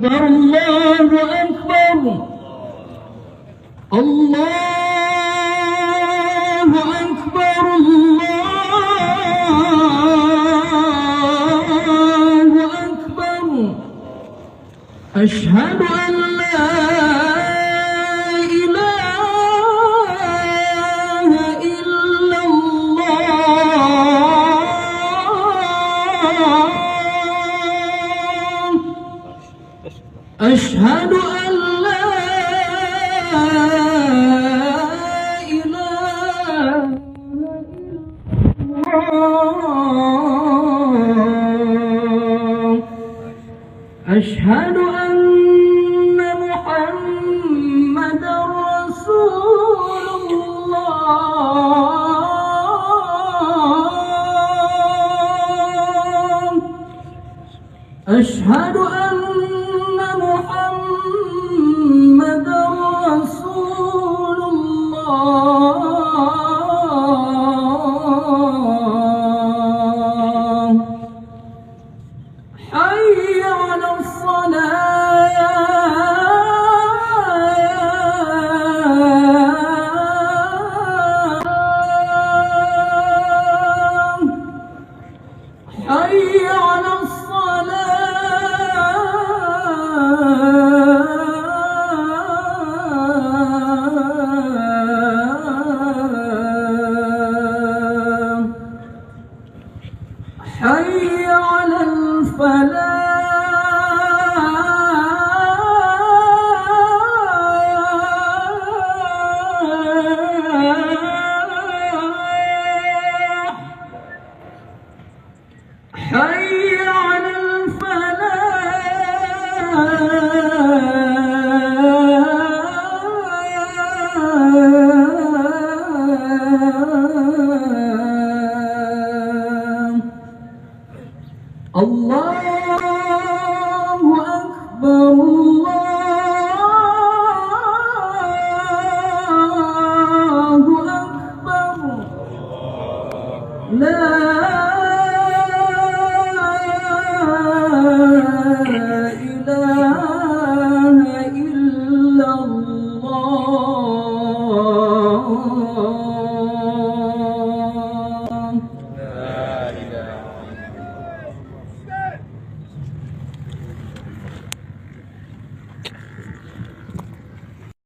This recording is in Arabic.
الله أكبر الله أكبر الله أكبر أشهد أن لا إله إلا الله أشهد أن لا إله إلا الله أشهد أن محمدا رسول الله أشهد أن محمدا رسول الله حي على الصلاة حي على حي على الفلاح حي على الله أكبر الله أكبر لا إله إلا الله